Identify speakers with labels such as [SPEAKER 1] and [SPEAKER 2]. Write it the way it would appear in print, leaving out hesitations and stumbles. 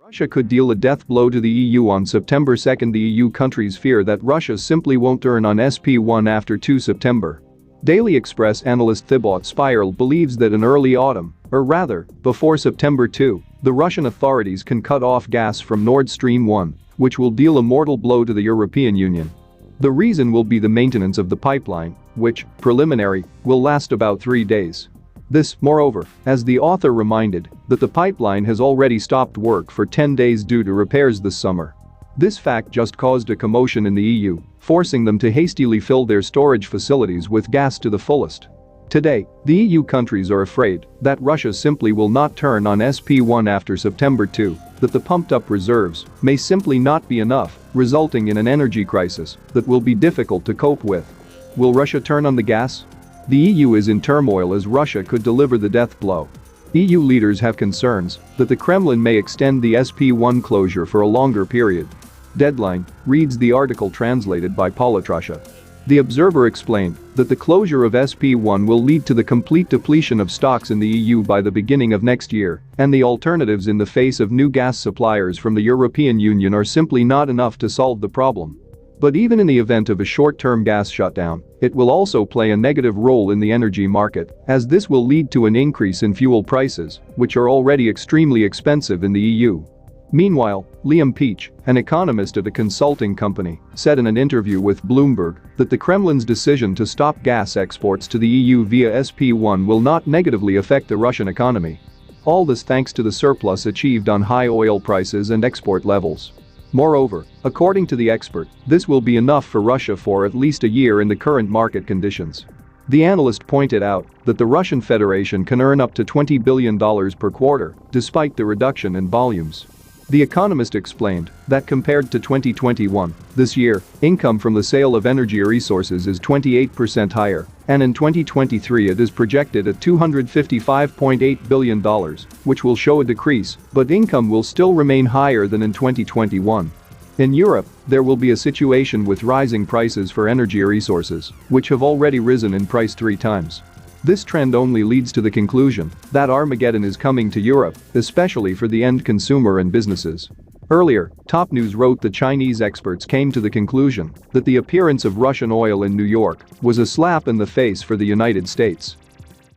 [SPEAKER 1] Russia could deal a death blow to the EU on September 2. The EU countries fear that Russia simply won't turn on SP1 after 2 September. Daily Express analyst Thibaut Spiral believes that in early autumn, or rather, before September 2, the Russian authorities can cut off gas from Nord Stream 1, which will deal a mortal blow to the European Union. The reason will be the maintenance of the pipeline, which, preliminary, will last about 3 days. This, moreover, as the author reminded, that the pipeline has already stopped work for 10 days due to repairs this summer. This fact just caused a commotion in the EU, forcing them to hastily fill their storage facilities with gas to the fullest. Today, the EU countries are afraid that Russia simply will not turn on SP1 after September 2, that the pumped-up reserves may simply not be enough, resulting in an energy crisis that will be difficult to cope with. Will Russia turn on the gas? The EU is in turmoil as Russia could deliver the death blow. EU leaders have concerns that the Kremlin may extend the SP1 closure for a longer period. Deadline, reads the article translated by Politrusha. The Observer explained that the closure of SP1 will lead to the complete depletion of stocks in the EU by the beginning of next year, and the alternatives in the face of new gas suppliers from the European Union are simply not enough to solve the problem. But even in the event of a short-term gas shutdown, it will also play a negative role in the energy market, as this will lead to an increase in fuel prices, which are already extremely expensive in the EU. Meanwhile, Liam Peach, an economist at a consulting company, said in an interview with Bloomberg that the Kremlin's decision to stop gas exports to the EU via SP1 will not negatively affect the Russian economy. All this thanks to the surplus achieved on high oil prices and export levels. Moreover, according to the expert, this will be enough for Russia for at least a year in the current market conditions. The analyst pointed out that the Russian Federation can earn up to $20 billion per quarter, despite the reduction in volumes. The economist explained that compared to 2021, this year, income from the sale of energy resources is 28% higher, and in 2023 it is projected at $255.8 billion, which will show a decrease, but income will still remain higher than in 2021. In Europe, there will be a situation with rising prices for energy resources, which have already risen in price 3 times. This trend only leads to the conclusion that Armageddon is coming to Europe, especially for the end consumer and businesses. Earlier, Top News wrote that Chinese experts came to the conclusion that the appearance of Russian oil in New York was a slap in the face for the United States.